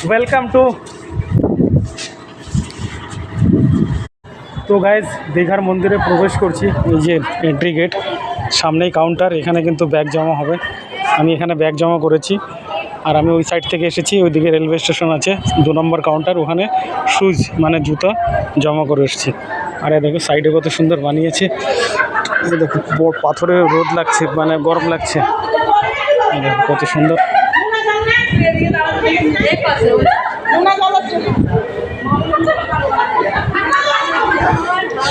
Welcome to. তো guys দীঘার মন্দিরে প্রবেশ করছি। এই যে এন্ট্রি গেট, সামনেই কাউন্টার। এখানে কিন্তু ব্যাগ জমা হবে। আমি এখানে ব্যাগ জমা করেছি। আর আমি ওই সাইড থেকে এসেছি, ওইদিকে রেলওয়ে স্টেশন আছে 2 নম্বর কাউন্টার, ওখানে শুজ মানে জুতা জমা করে এসেছি। আর দেখো সাইডে কত সুন্দর বানিয়েছে। দেখো পাথরে রোদ লাগছে, মানে গরম লাগছে। দেখো কত সুন্দর।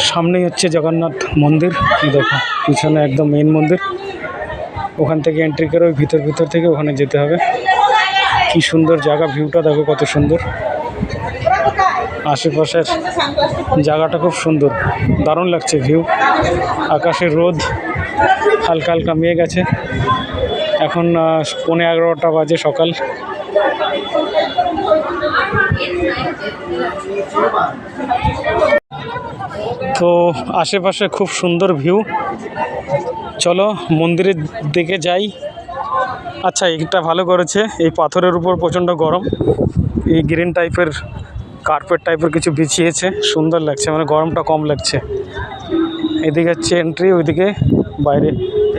সামনেই হচ্ছে জগন্নাথ মন্দির। দেখো পিছনে একদম মেইন মন্দির। ওখান থেকে এন্ট্রি করে ওই ভিতর থেকে ওখানে যেতে হবে। কি সুন্দর জায়গা, ভিউটা দেখো কত সুন্দর। আশেপাশের জায়গাটা খুব সুন্দর, দারুণ লাগছে ভিউ। আকাশের রোদ, হালকা হালকা মেঘ আছে। এখন 11:15 বাজে সকাল। তো আশেপাশে খুব সুন্দর ভিউ। চলো মন্দিরের দিকে যাই। আচ্ছা, এটা ভালো করেছে, এই পাথরের উপর প্রচণ্ড গরম। এই গ্রিন টাইপের কার্পেট টাইপের কিছু বিছিয়েছে, সুন্দর লাগছে, মানে গরমটা কম লাগছে। এদিকে হচ্ছে এন্ট্রি, ওইদিকে বাইরে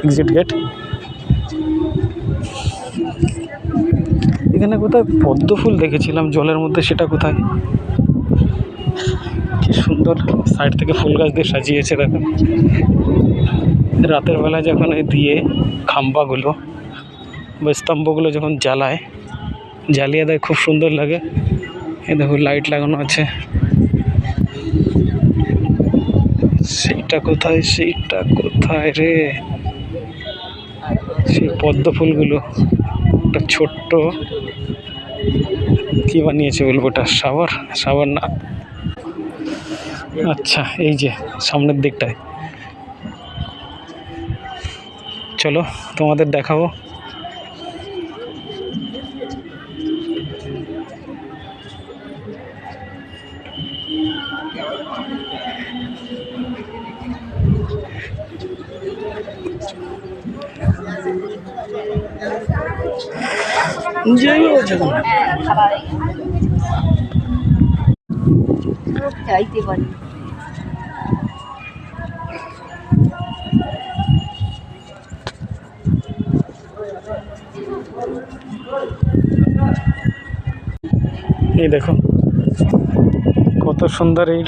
এক্সিট গেট। এখানে কোথায় পদ্ম ফুল দেখেছিলাম জলের মধ্যে, সেটা কোথায়? কি সুন্দর সাইড থেকে ফুল গাছ দিয়ে সাজিয়েছে। দেখো রাতের বেলা যখন এই দিয়ে খাম্বাগুলো বা স্তম্ভগুলো যখন জ্বালিয়ে দেয়, খুব সুন্দর লাগে। এই দেখো লাইট লাগানো আছে। সেইটা কোথায় রে? সেই পদ্ম ফুলগুলো। একটা ছোট্ট কি বানিয়েছে বলবো, ওটা সাবার না। আচ্ছা, এই যে সামনের দিকটায়। চলো তোমাদের দেখাবো। চাইতে পারি। এই দেখো কত সুন্দর এই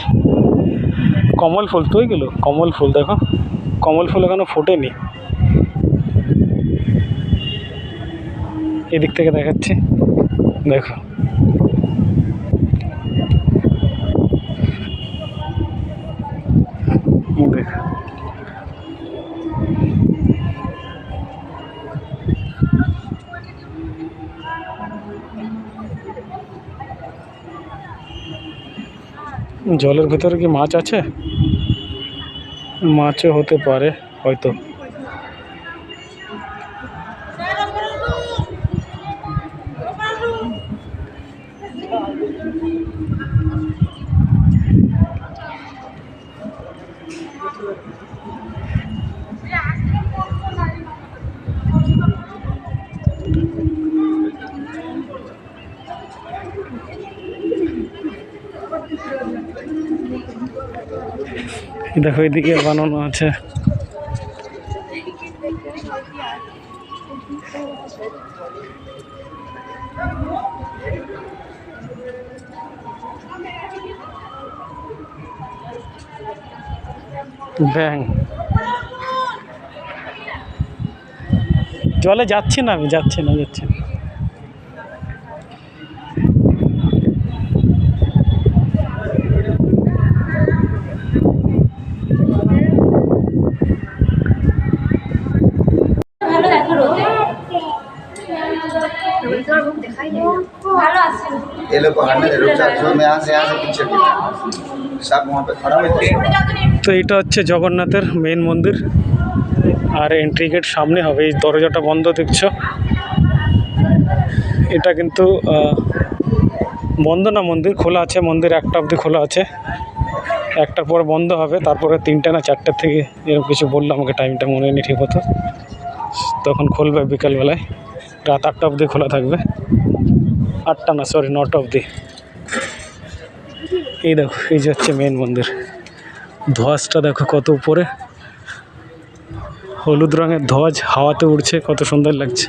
কমল ফুল। তো এইগুলো কমল ফুল, দেখো কমল ফুল এখনো ফোটেনি। এদিক থেকে দেখাচ্ছি, দেখো দেখো জলের ভেতরে কি মাছ আছে? মাছও হতে পারে হয়তো। দেখো এদিকে বানানো আছে। ব্যাং জলে যাচ্ছি না, আমি যাচ্ছি না। ये लोग को हटने दे, रुक जा, जो में यहाँ से पीछे सब वहाँ पे खड़ा है। তো এটা হচ্ছে জগন্নাথের মেন মন্দির, আর এন্ট্রি গেট সামনে হবে। এই দরজাটা বন্ধ দেখছো, এটা কিন্তু বন্ধ না, মন্দির খোলা আছে। মন্দির 1টা অবধি খোলা আছে, 1টার পর বন্ধ হবে। তারপরে 3টে না 4টে থেকে এরকম কিছু বললো, আমাকে টাইমটা মনে নেই ঠিক মতো। তখন খুলবে বিকালবেলায়, রাত 8টা অবধি খোলা থাকবে। 8টা না, সরি 9টা অবধি। এই দেখো, এই যে হচ্ছে মেন মন্দির। ধ্বজটা দেখো কত উপরে, হলুদ রঙের ধ্বজ হাওয়াতে উড়ছে, কত সুন্দর লাগছে।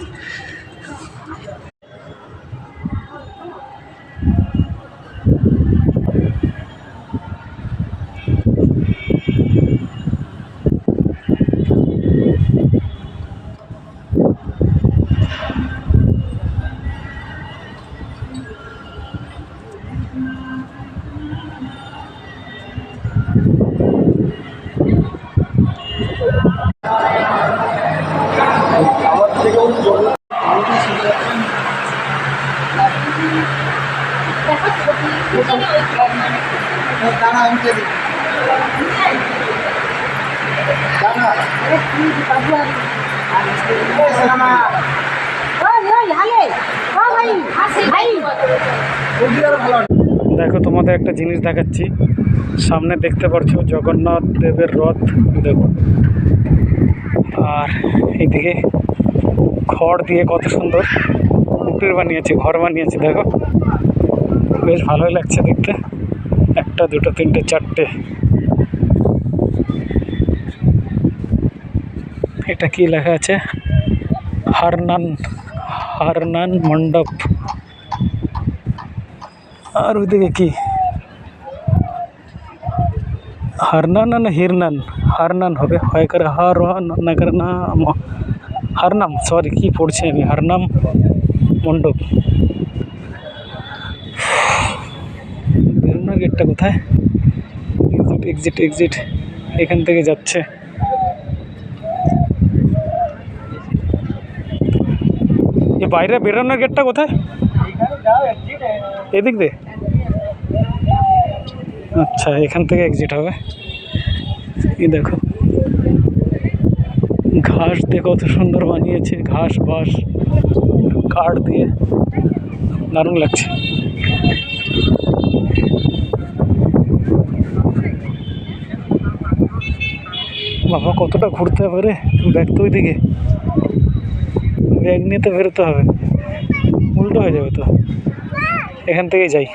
দেখো তোমাদের একটা জিনিস দেখাচ্ছি, সামনে দেখতে পাচ্ছ জগন্নাথ দেবের রথ, দেখো। আর এইদিকে খড় দিয়ে কত সুন্দর কুটির বানিয়েছে, ঘর বানিয়েছে, দেখো বেশ ভালোই লাগছে দেখতে। 1, 2, 3, 4টে। এটা কি লেখা আছে? হারনান মণ্ডপ। আর ওইদিকে কি হারনান না হিরনান? হারনান হবে, হয় করে হার না করে না, হারনাম, সরি কি পড়ছি আমি, হারনাম মণ্ডপ। বেরোনোর গেটটা কোথায়? এক্সিট এখান থেকে যাচ্ছে। এই বাইরে বেরোনোর গেটটা কোথায়? এদিক দিয়ে? আচ্ছা, এখান থেকে এক্সিট হবে। এই দেখো ঘাস দিয়ে কত সুন্দর বানিয়েছে, ঘাস বাঁশ কাঠ দিয়ে, দারুণ লাগছে। বাবা কতটা ঘুরতে হবে রে, ব্যাগ তো ওইদিকে, ব্যাগ নিয়ে তো বেরোতে হবে, উল্টো হয়ে যাবে তো। এখান থেকেই যাই।